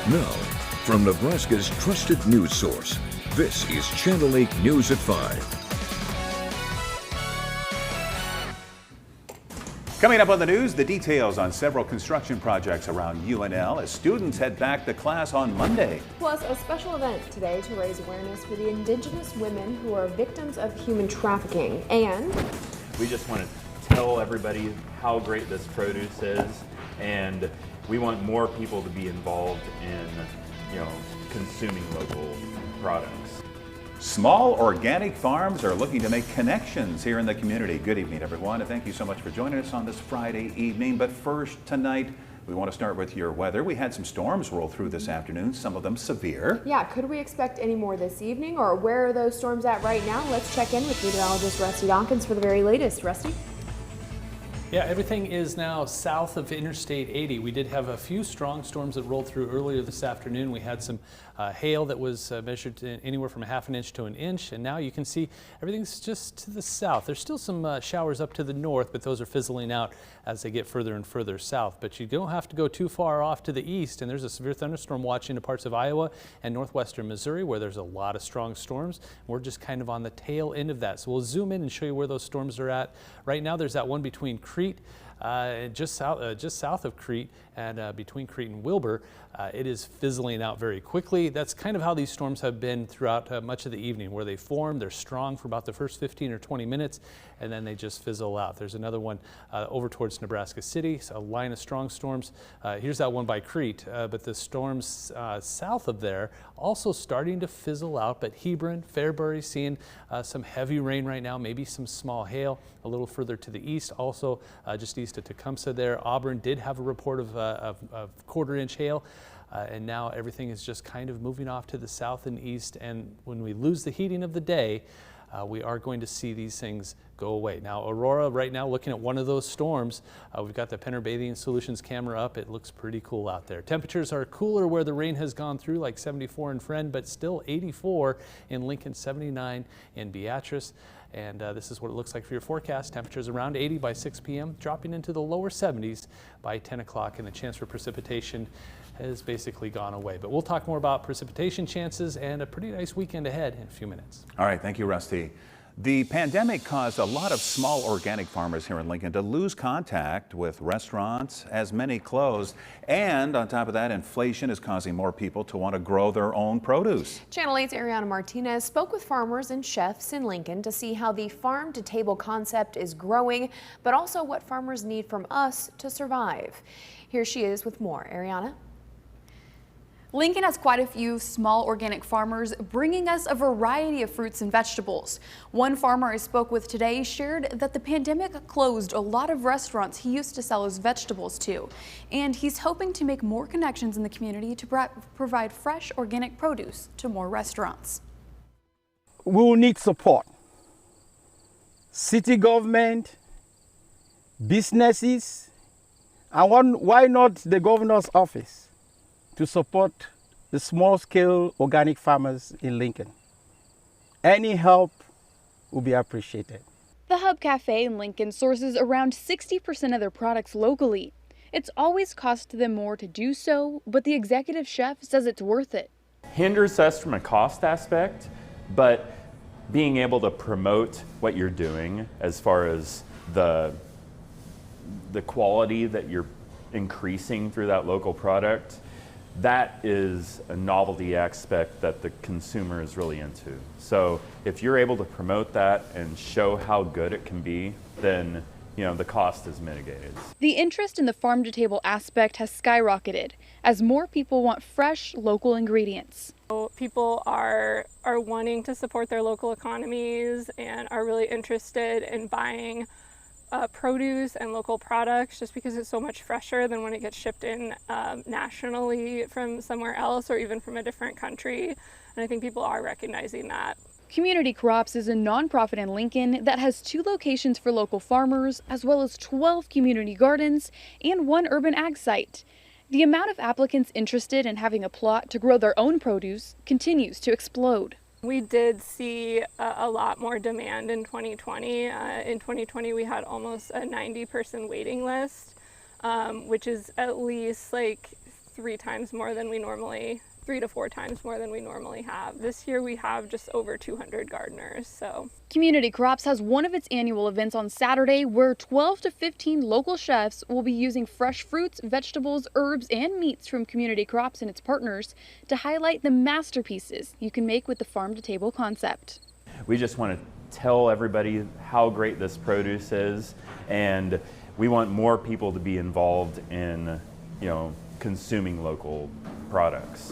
Now, from Nebraska's trusted news source, this is Channel 8 News at 5. Coming up on the news, the details on several construction projects around UNL as students head back to class on Monday. Plus, a special event today to raise awareness for the Indigenous women who are victims of human trafficking. And we just want to tell everybody how great this produce is, and we want more people to be involved in, consuming local products. Small organic farms are looking to make connections here in the community. Good evening, everyone, and thank you so much for joining us on this Friday evening. But first, tonight, we want to start with your weather. We had some storms roll through this afternoon, some of them severe. Yeah, could we expect any more this evening, or where are those storms at right now? Let's check in with meteorologist Rusty Dawkins for the very latest. Rusty? Yeah, everything is now south of Interstate 80. We did have a few strong storms that rolled through earlier this afternoon. We had some hail that was measured to anywhere from a half an inch to an inch, and now you can see everything's just to the south. There's still some showers up to the north, but those are fizzling out as they get further and further south. But you don't have to go too far off to the east, and there's a severe thunderstorm watch into parts of Iowa and northwestern Missouri where there's a lot of strong storms. We're just kind of on the tail end of that. So we'll zoom in and show you where those storms are at. Right now there's that one between Crete, just south of Crete, and between Crete and Wilbur. It is fizzling out very quickly. That's kind of how these storms have been throughout much of the evening, where they form, they're strong for about the first 15 or 20 minutes, and then they just fizzle out. There's another one over towards Nebraska City, so a line of strong storms. Here's that one by Crete, but the storms south of there also starting to fizzle out, but Hebron, Fairbury seeing some heavy rain right now, maybe some small hail. A little further to the east, also just east of Tecumseh there. Auburn did have a report of quarter-inch hail. And now everything is just kind of moving off to the south and east. And when we lose the heating of the day, we are going to see these things go away. Now, Aurora, right now, looking at one of those storms, we've got the Penner Bathing Solutions camera up. It looks pretty cool out there. Temperatures are cooler where the rain has gone through, like 74 in Friend, but still 84 in Lincoln, 79 in Beatrice. And this is what it looks like for your forecast. Temperatures around 80 by 6 p.m., dropping into the lower 70s by 10 o'clock, and the chance for precipitation has basically gone away. But we'll talk more about precipitation chances and a pretty nice weekend ahead in a few minutes. All right, thank you, Rusty. The pandemic caused a lot of small organic farmers here in Lincoln to lose contact with restaurants as many closed. And on top of that, inflation is causing more people to want to grow their own produce. Channel 8's Ariana Martinez spoke with farmers and chefs in Lincoln to see how the farm-to-table concept is growing, but also what farmers need from us to survive. Here she is with more. Ariana? Lincoln has quite a few small organic farmers bringing us a variety of fruits and vegetables. One farmer I spoke with today shared that the pandemic closed a lot of restaurants he used to sell his vegetables to, and he's hoping to make more connections in the community to provide fresh organic produce to more restaurants. We will need support. City government, businesses, and why not the governor's office, to support the small-scale organic farmers in Lincoln. Any help will be appreciated. The Hub Cafe in Lincoln sources around 60% of their products locally. It's always cost them more to do so, but the executive chef says it's worth it. Hinders us from a cost aspect, but being able to promote what you're doing as far as the quality that you're increasing through that local product, that is a novelty aspect that the consumer is really into. So if you're able to promote that and show how good it can be, then the cost is mitigated. The interest in the farm-to-table aspect has skyrocketed as more people want fresh, local ingredients. People are wanting to support their local economies and are really interested in buying produce and local products just because it's so much fresher than when it gets shipped in nationally from somewhere else or even from a different country. And I think people are recognizing that. Community Crops is a nonprofit in Lincoln that has 2 locations for local farmers, as well as 12 community gardens and 1 urban ag site. The amount of applicants interested in having a plot to grow their own produce continues to explode. We did see a lot more demand in 2020. In 2020, we had almost a 90-person waiting list, which is at least like 3 to 4 times more than we normally have. This year we have just over 200 gardeners. So Community Crops has one of its annual events on Saturday where 12 to 15 local chefs will be using fresh fruits, vegetables, herbs, and meats from Community Crops and its partners to highlight the masterpieces you can make with the farm-to-table concept. We just want to tell everybody how great this produce is, and we want more people to be involved in, consuming local products.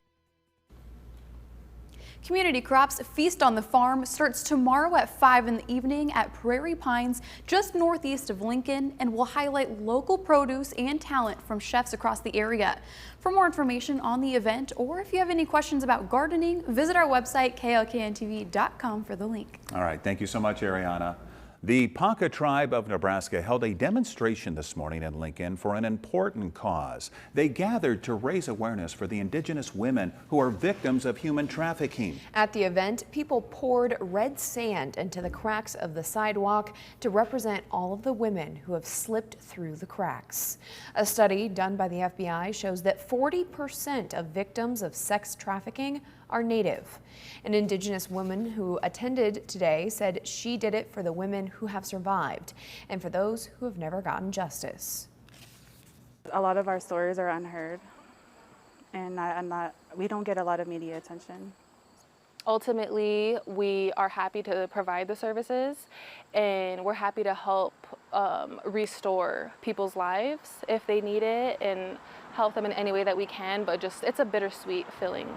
Community Crops Feast on the Farm starts tomorrow at 5 in the evening at Prairie Pines, just northeast of Lincoln, and will highlight local produce and talent from chefs across the area. For more information on the event, or if you have any questions about gardening, visit our website, klkntv.com, for the link. All right, thank you so much, Ariana. The Ponca tribe of Nebraska held a demonstration this morning in Lincoln for an important cause. They gathered to raise awareness for the indigenous women who are victims of human trafficking. At the event, people poured red sand into the cracks of the sidewalk to represent all of the women who have slipped through the cracks. A study done by the FBI shows that 40% of victims of sex trafficking are Native. An indigenous woman who attended today said she did it for the women who have survived and for those who have never gotten justice. A lot of our stories are unheard, and we don't get a lot of media attention. Ultimately, we are happy to provide the services, and we're happy to help restore people's lives if they need it and help them in any way that we can, but it's a bittersweet feeling.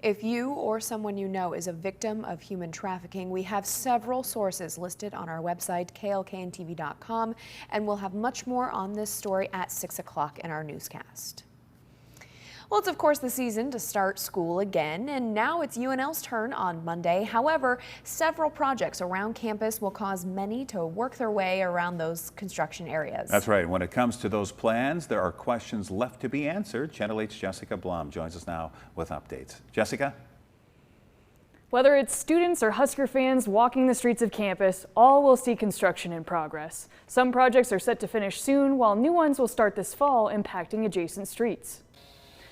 If you or someone you know is a victim of human trafficking, we have several sources listed on our website, klkntv.com, and we'll have much more on this story at 6 o'clock in our newscast. Well, it's of course the season to start school again, and now it's UNL's turn on Monday. However, several projects around campus will cause many to work their way around those construction areas. That's right. When it comes to those plans, there are questions left to be answered. Channel 8's Jessica Blum joins us now with updates. Jessica? Whether it's students or Husker fans walking the streets of campus, all will see construction in progress. Some projects are set to finish soon, while new ones will start this fall, impacting adjacent streets.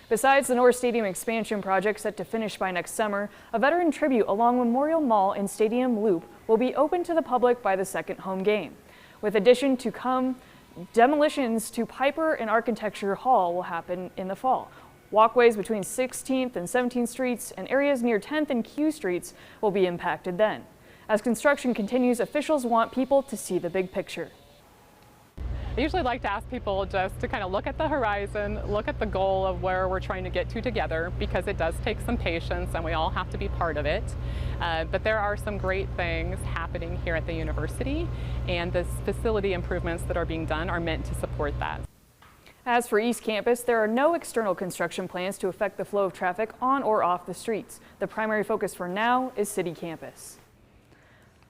Besides the North Stadium expansion project set to finish by next summer, a veteran tribute along Memorial Mall and Stadium Loop will be open to the public by the second home game. With addition to come, demolitions to Piper and Architecture Hall will happen in the fall. Walkways between 16th and 17th Streets and areas near 10th and Q Streets will be impacted then. As construction continues, officials want people to see the big picture. I usually like to ask people just to kind of look at the horizon, look at the goal of where we're trying to get to together, because it does take some patience and we all have to be part of it. But there are some great things happening here at the university, and the facility improvements that are being done are meant to support that. As for East Campus, there are no external construction plans to affect the flow of traffic on or off the streets. The primary focus for now is City Campus.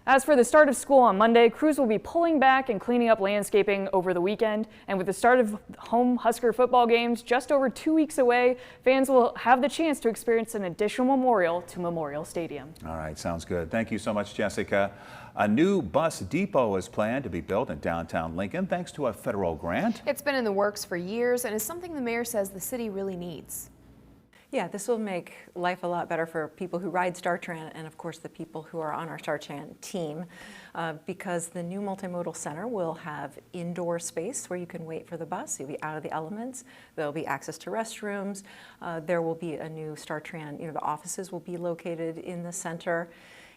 As for the start of school on Monday, crews will be pulling back and cleaning up landscaping over the weekend. And with the start of home Husker football games just over 2 weeks away, fans will have the chance to experience an additional memorial to Memorial Stadium. All right, sounds good. Thank you so much, Jessica. A new bus depot is planned to be built in downtown Lincoln thanks to a federal grant. It's been in the works for years and is something the mayor says the city really needs. Yeah, this will make life a lot better for people who ride StarTran and, of course, the people who are on our StarTran team, because the new multimodal center will have indoor space where you can wait for the bus. You'll be out of the elements. There'll be access to restrooms. There will be a new StarTran, the offices will be located in the center.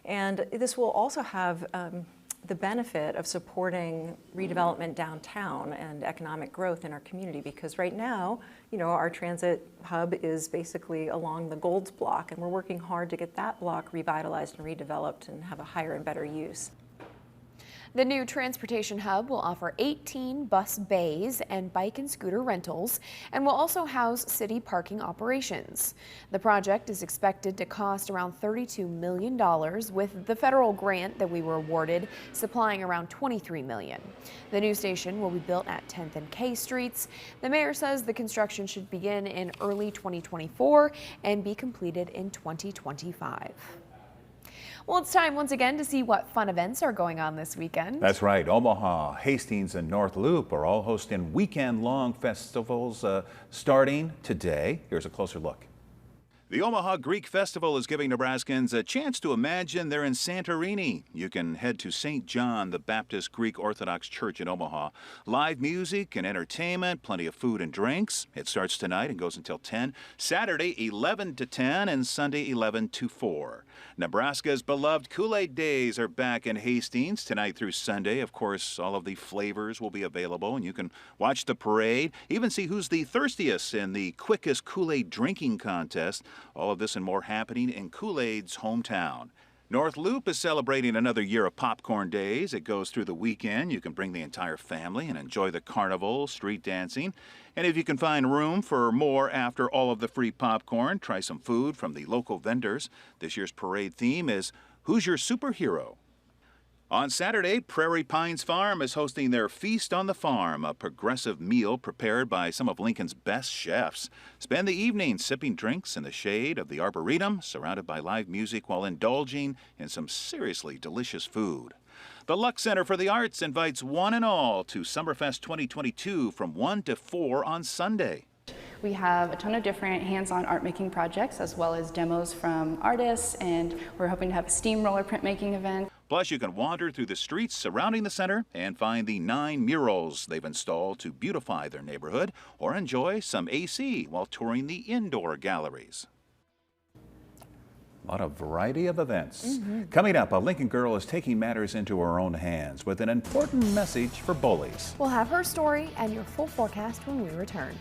And this will also have the benefit of supporting redevelopment downtown and economic growth in our community, because right now, our transit hub is basically along the Golds block, and we're working hard to get that block revitalized and redeveloped and have a higher and better use. The new transportation hub will offer 18 bus bays and bike and scooter rentals and will also house city parking operations. The project is expected to cost around $32 million, with the federal grant that we were awarded supplying around $23 million. The new station will be built at 10th and K Streets. The mayor says the construction should begin in early 2024 and be completed in 2025. Well, it's time once again to see what fun events are going on this weekend. That's right. Omaha, Hastings, and North Loop are all hosting weekend-long festivals starting today. Here's a closer look. The Omaha Greek Festival is giving Nebraskans a chance to imagine they're in Santorini. You can head to St. John the Baptist Greek Orthodox Church in Omaha. Live music and entertainment, plenty of food and drinks. It starts tonight and goes until 10. Saturday 11 to 10 and Sunday 11 to 4. Nebraska's beloved Kool-Aid Days are back in Hastings tonight through Sunday. Of course, all of the flavors will be available and you can watch the parade, even see who's the thirstiest in the quickest Kool-Aid drinking contest. All of this and more happening in Kool-Aid's hometown. North Loop is celebrating another year of popcorn days. It goes through the weekend. You can bring the entire family and enjoy the carnival, street dancing. And if you can find room for more after all of the free popcorn, try some food from the local vendors. This year's parade theme is Who's Your Superhero? On Saturday, Prairie Pines Farm is hosting their Feast on the Farm, a progressive meal prepared by some of Lincoln's best chefs. Spend the evening sipping drinks in the shade of the Arboretum, surrounded by live music while indulging in some seriously delicious food. The Luck Center for the Arts invites one and all to Summerfest 2022 from 1 to 4 on Sunday. We have a ton of different hands-on art making projects as well as demos from artists, and we're hoping to have a steamroller printmaking event. Plus, you can wander through the streets surrounding the center and find the 9 murals they've installed to beautify their neighborhood, or enjoy some AC while touring the indoor galleries. A lot of variety of events. Coming up, a Lincoln girl is taking matters into her own hands with an important message for bullies. We'll have her story and your full forecast when we return.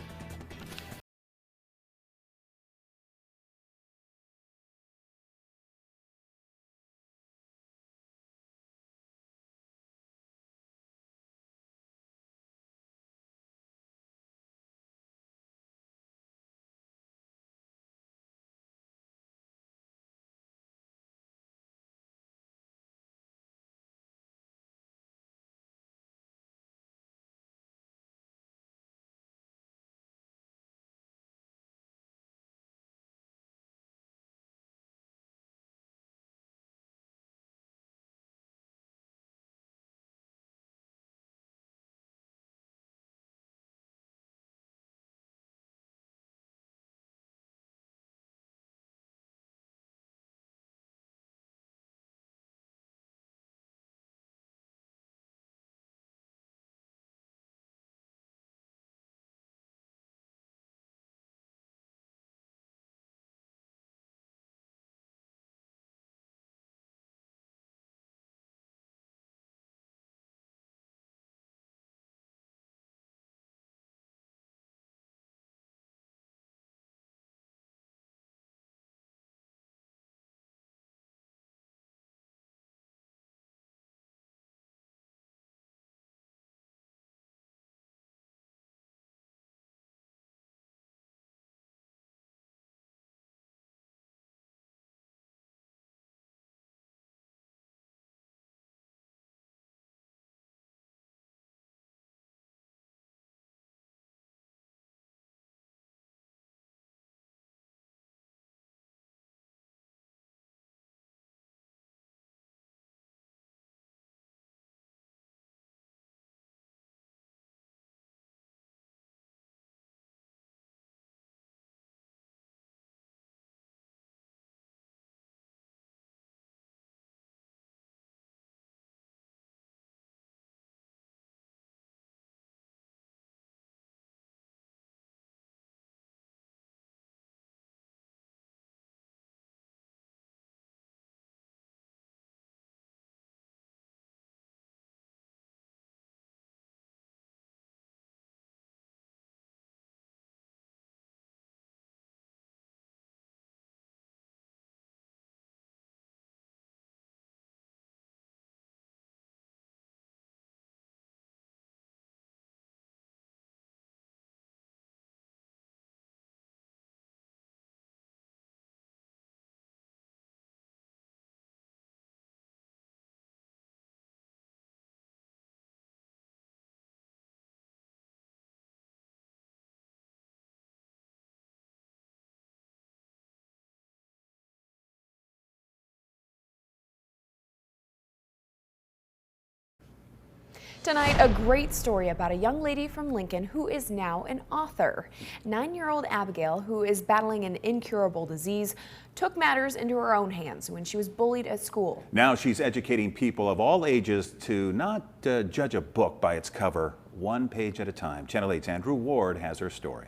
Tonight, a great story about a young lady from Lincoln who is now an author. 9-year-old Abigail, who is battling an incurable disease, took matters into her own hands when she was bullied at school. Now she's educating people of all ages to not judge a book by its cover, one page at a time. Channel 8's Andrew Ward has her story.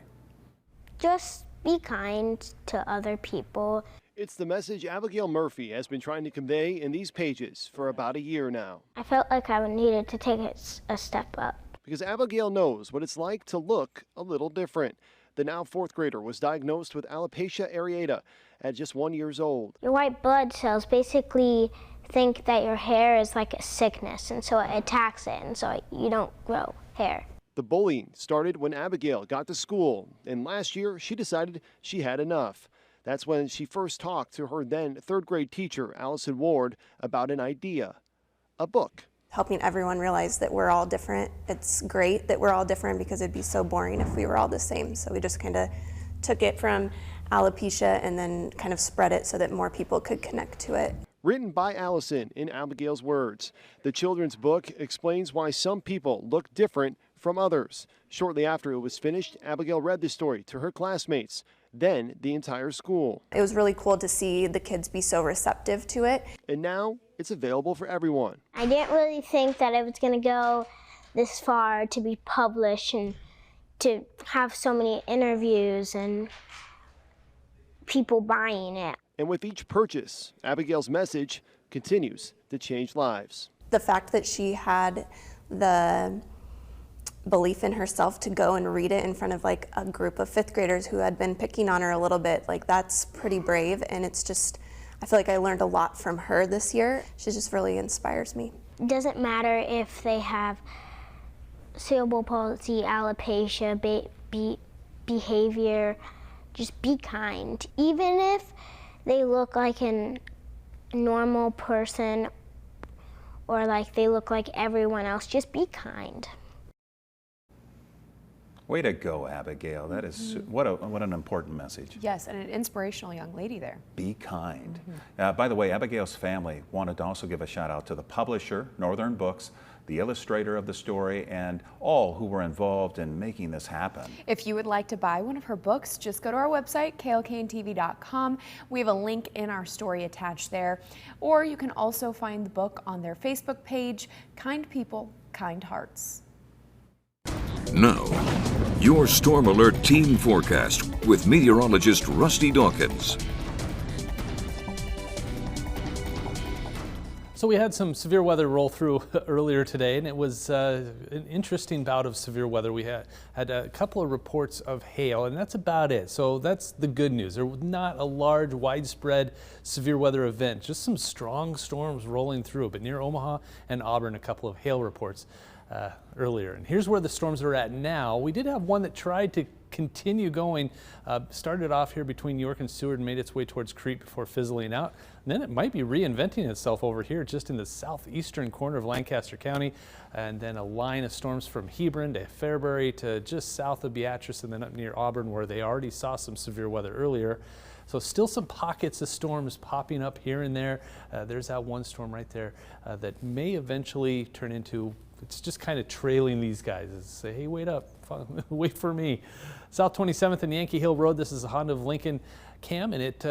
Just be kind to other people. It's the message Abigail Murphy has been trying to convey in these pages for about a year now. I felt like I needed to take a step up. Because Abigail knows what it's like to look a little different. The now 4th grader was diagnosed with alopecia areata at just 1 year old. Your white blood cells basically think that your hair is like a sickness, and so it attacks it, and so you don't grow hair. The bullying started when Abigail got to school, and last year she decided she had enough. That's when she first talked to her then 3rd grade teacher, Allison Ward, about an idea, a book. Helping everyone realize that we're all different. It's great that we're all different because it'd be so boring if we were all the same. So we just kind of took it from alopecia and then kind of spread it so that more people could connect to it. Written by Allison in Abigail's words, the children's book explains why some people look different from others. Shortly after it was finished, Abigail read the story to her classmates, then the entire school. It was really cool to see the kids be so receptive to it. And now it's available for everyone. I didn't really think that it was going to go this far to be published and to have so many interviews and people buying it. And with each purchase, Abigail's message continues to change lives. The fact that she had the belief in herself to go and read it in front of like a group of 5th graders who had been picking on her a little bit, like that's pretty brave. And it's just, I feel like I learned a lot from her this year. She just really inspires me. It doesn't matter if they have cerebral palsy, alopecia, behavior, just be kind. Even if they look like a normal person or like they look like everyone else, just be kind. Way to go, Abigail. That is what an important message. Yes, and an inspirational young lady there. Be kind. By the way, Abigail's family wanted to also give a shout out to the publisher, Northern Books, the illustrator of the story, and all who were involved in making this happen. If you would like to buy one of her books, just go to our website, klkntv.com. We have a link in our story attached there. Or you can also find the book on their Facebook page, Kind People, Kind Hearts. Now, your Storm Alert Team Forecast with meteorologist Rusty Dawkins. So we had some severe weather roll through earlier today, and it was an interesting bout of severe weather. We had a couple of reports of hail, and that's about it. So that's the good news. There was not a large, widespread severe weather event, just some strong storms rolling through. But near Omaha and Auburn, a couple of hail reports earlier. And here's where the storms are at now. We did have one that tried to continue going, started off here between York and Seward and made its way towards Crete before fizzling out. And then it might be reinventing itself over here just in the southeastern corner of Lancaster County. And then a line of storms from Hebron to Fairbury to just south of Beatrice and then up near Auburn, where they already saw some severe weather earlier. So still some pockets of storms popping up here and there. There's that one storm right there that may eventually turn into, it's just kind of trailing these guys. It's say, hey, wait up, wait for me. South 27th and Yankee Hill Road, this is a Honda of Lincoln cam, and it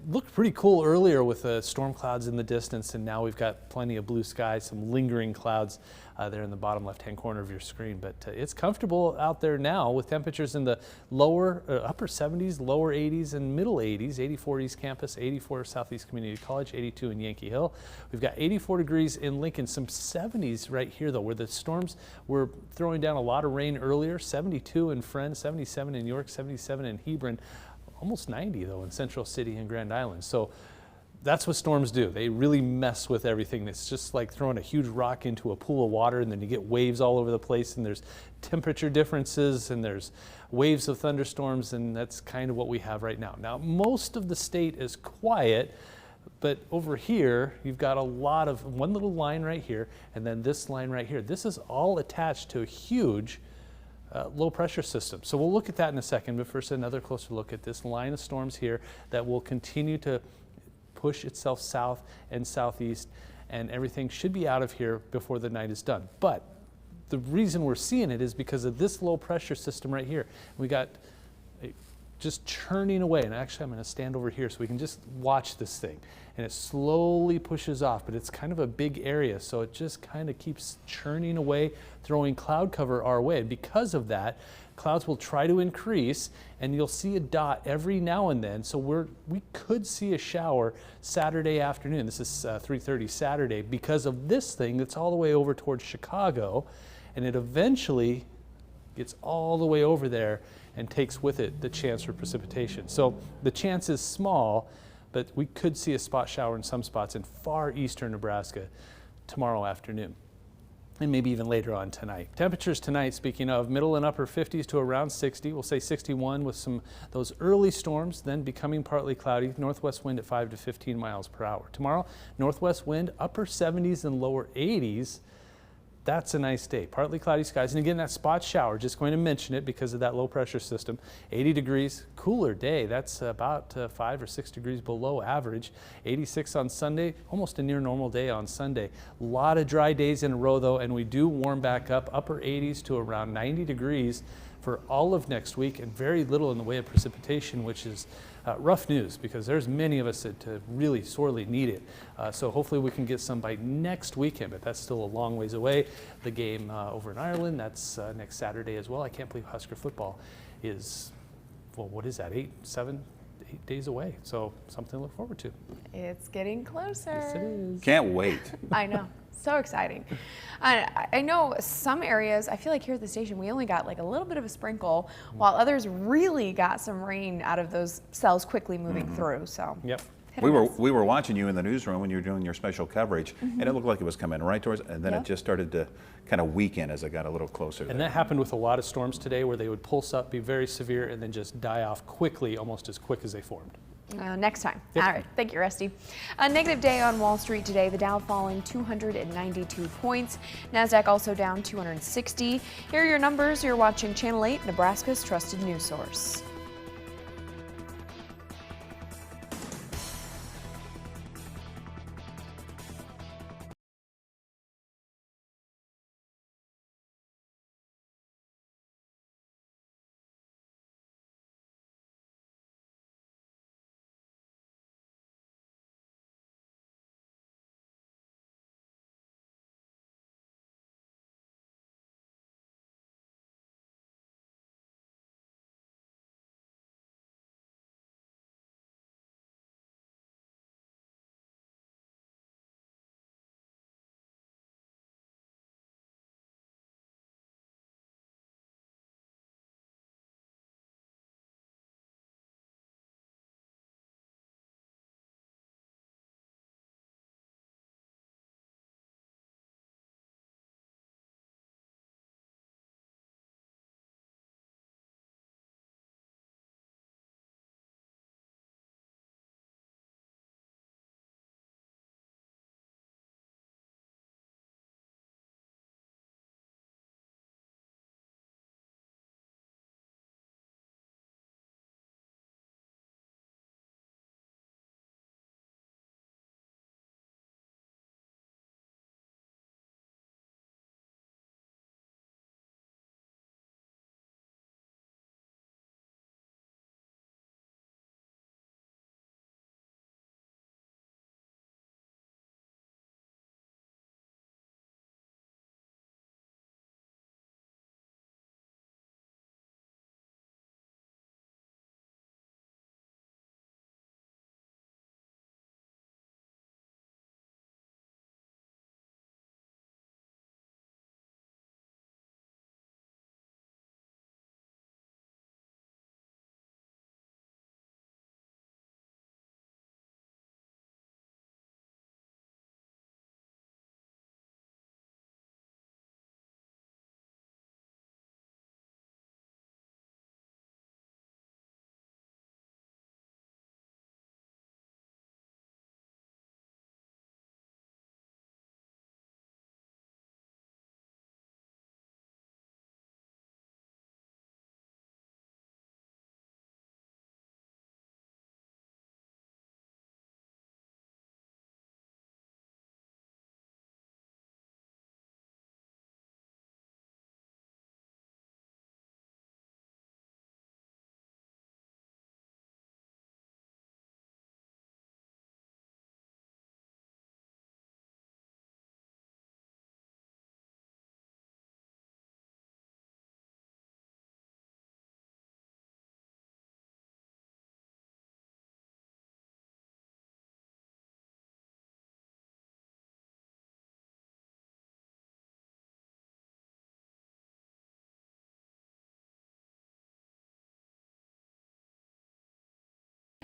looked pretty cool earlier with storm clouds in the distance, and now we've got plenty of blue skies, some lingering clouds there in the bottom left-hand corner of your screen. But it's comfortable out there now with temperatures in the upper 70s, lower 80s, and middle 80s. 84 East Campus, 84 Southeast Community College, 82 in Yankee Hill. We've got 84 degrees in Lincoln, some 70s right here though, where the storms were throwing down a lot of rain earlier. 72 in Friend, 77 in York, 77 in Hebron. Almost 90 though in Central City and Grand Island. So that's what storms do. They really mess with everything. It's just like throwing a huge rock into a pool of water, and then you get waves all over the place, and there's temperature differences, and there's waves of thunderstorms, and that's kind of what we have right now. Now, most of the state is quiet, but over here, you've got a lot of, one little line right here, and then this line right here. This is all attached to a huge low pressure system. So we'll look at that in a second, but first another closer look at this line of storms here that will continue to push itself south and southeast, and everything should be out of here before the night is done. But the reason we're seeing it is because of this low pressure system right here. We got just churning away, and actually I'm going to stand over here so we can just watch this thing, and it slowly pushes off, but it's kind of a big area, so it just kind of keeps churning away, throwing cloud cover our way, and because of that, clouds will try to increase, and you'll see a dot every now and then, so we could see a shower Saturday afternoon. This is 3:30 Saturday, because of this thing that's all the way over towards Chicago, and it eventually gets all the way over there and takes with it the chance for precipitation. So the chance is small, but we could see a spot shower in some spots in far eastern Nebraska tomorrow afternoon, and maybe even later on tonight. Temperatures tonight, speaking of, middle and upper 50s to around 60. We'll say 61 with those early storms, then becoming partly cloudy. Northwest wind at 5 to 15 miles per hour. Tomorrow, northwest wind, upper 70s and lower 80s. That's a nice day. Partly cloudy skies. And again, that spot shower, just going to mention it because of that low pressure system. 80 degrees, cooler day. That's about 5 or 6 degrees below average. 86 on Sunday, almost a near normal day on Sunday. A lot of dry days in a row though, and we do warm back up, upper 80s to around 90 degrees for all of next week, and very little in the way of precipitation, which is rough news because there's many of us that really sorely need it. So hopefully we can get some by next weekend, but that's still a long ways away. The game over in Ireland, that's next Saturday as well. I can't believe Husker football is, well, what is that, 8 days away. So something to look forward to. It's getting closer. Yes, it is. Can't wait. I know. So exciting. I know some areas, I feel like here at the station, we only got like a little bit of a sprinkle, while others really got some rain out of those cells quickly moving through. So yep. We were watching you in the newsroom when you were doing your special coverage, and it looked like it was coming right towards, and then it just started to kind of weaken as it got a little closer. And that happened with a lot of storms today, where they would pulse up, be very severe, and then just die off quickly, almost as quick as they formed. Next time. Yep. All right. Thank you, Rusty. A negative day on Wall Street today. The Dow falling 292 points. NASDAQ also down 260. Here are your numbers. You're watching Channel 8, Nebraska's trusted news source.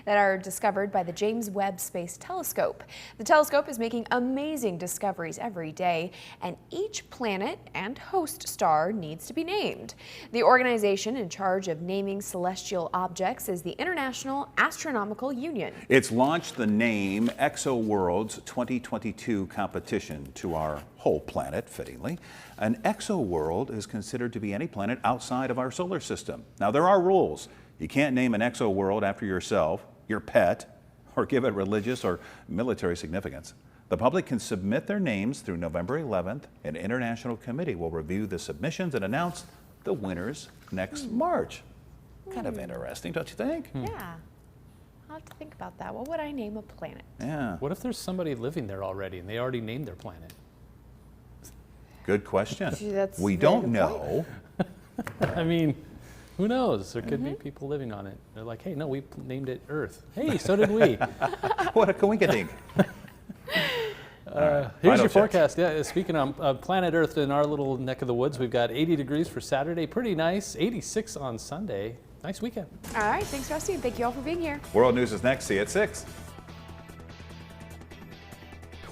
that are discovered by the James Webb Space Telescope. The telescope is making amazing discoveries every day, and each planet and host star needs to be named. The organization in charge of naming celestial objects is the International Astronomical Union. It's launched the Name ExoWorld's 2022 competition to our whole planet, fittingly. An exoworld is considered to be any planet outside of our solar system. Now, there are rules. You can't name an exoworld after yourself, your pet, or give it religious or military significance. The public can submit their names through November 11th. An international committee will review the submissions and announce the winners next March. Kind of interesting, don't you think? Yeah. I'll have to think about that. What would I name a planet? Yeah. What if there's somebody living there already and they already named their planet? Good question. That's We a very don't good know. I mean, who knows? There could be people living on it. They're like, hey, no, we named it Earth. Hey, so did we. What a coinkydink. Here's your forecast. Yeah, speaking of planet Earth in our little neck of the woods, we've got 80 degrees for Saturday. Pretty nice. 86 on Sunday. Nice weekend. All right, thanks, Rusty, and thank you all for being here. World News is next. See you at 6.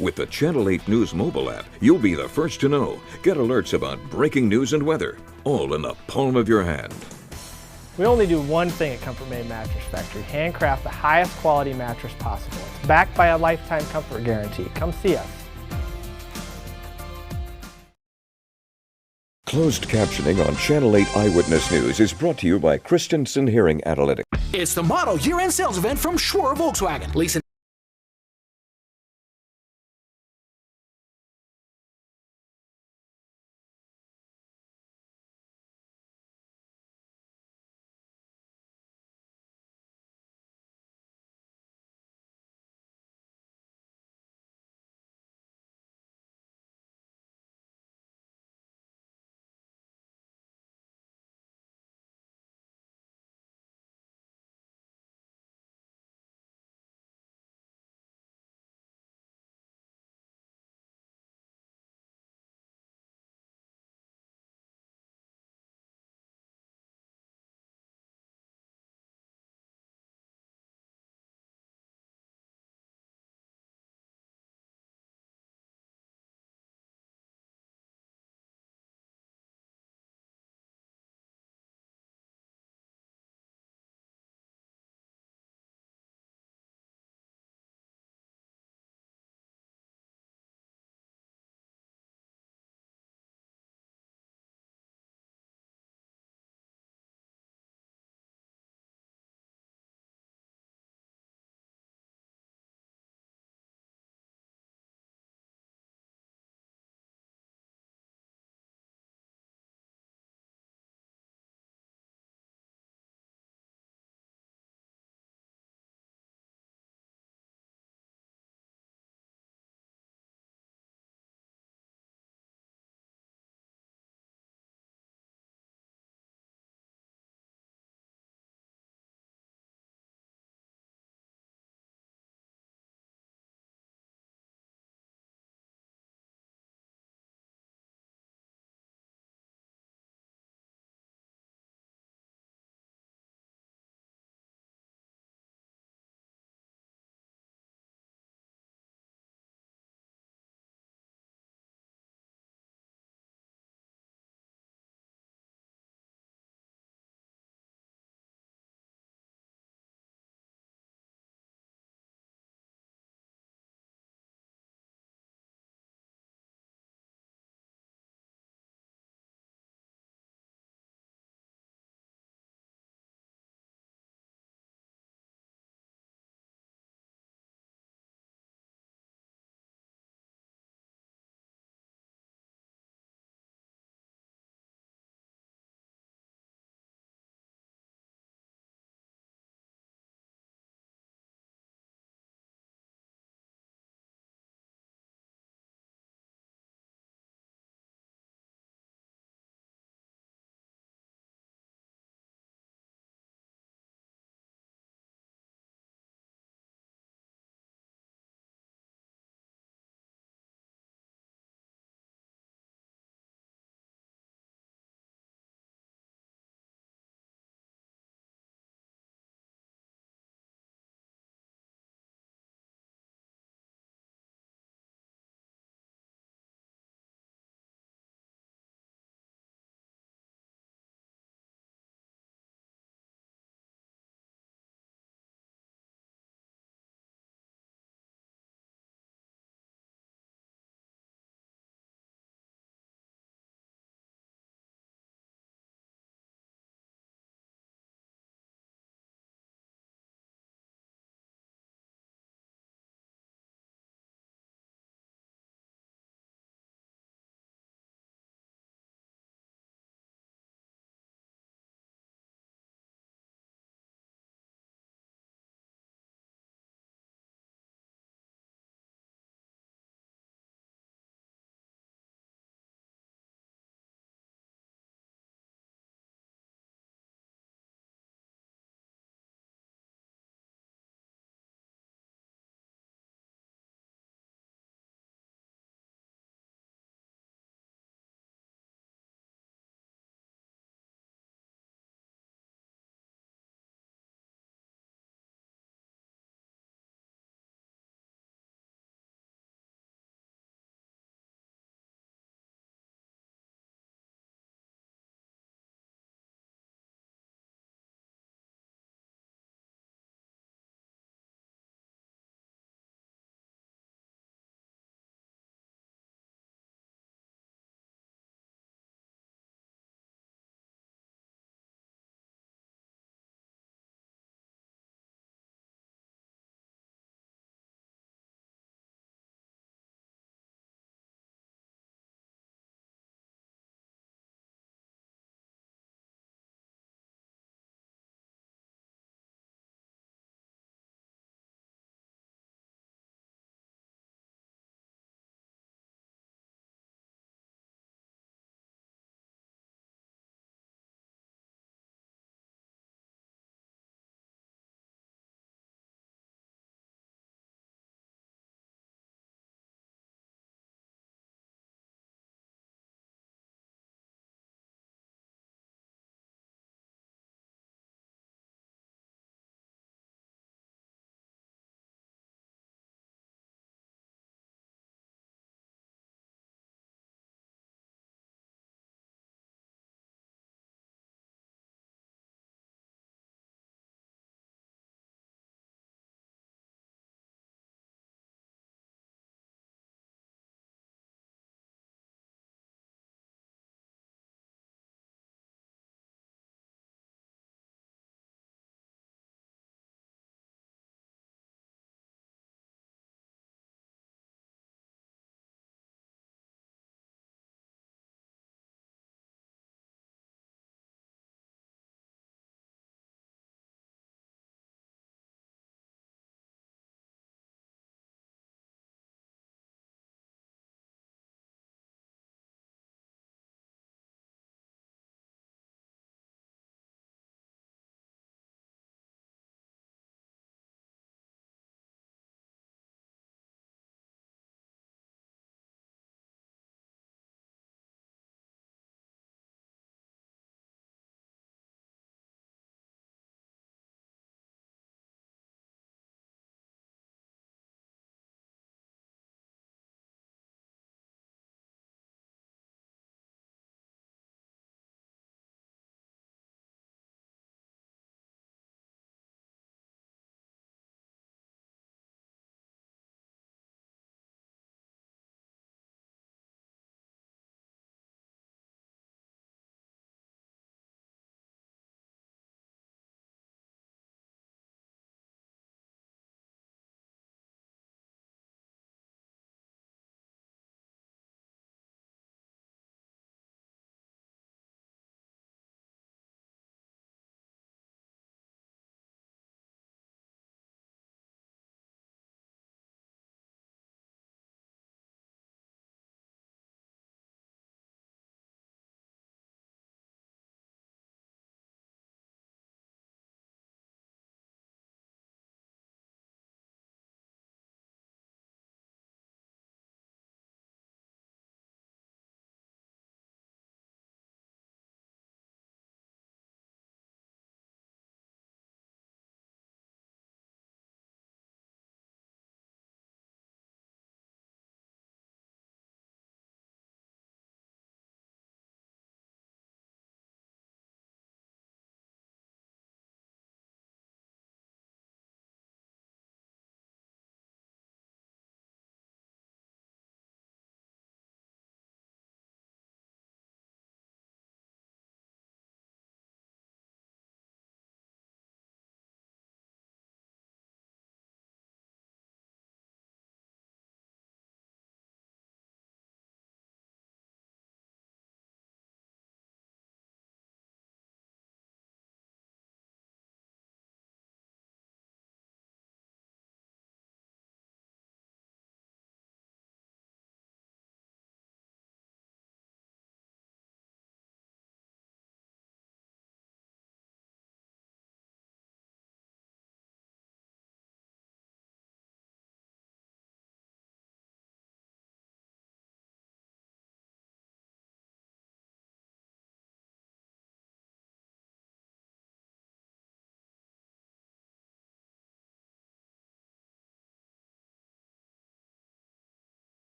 With the Channel 8 News mobile app, you'll be the first to know. Get alerts about breaking news and weather, all in the palm of your hand. We only do one thing at Comfort Made Mattress Factory, handcraft the highest quality mattress possible. It's backed by a lifetime comfort guarantee. Come see us. Closed captioning on Channel 8 Eyewitness News is brought to you by Christensen Hearing Analytics. It's the Model Year-End Sales Event from Schwer Volkswagen. Lease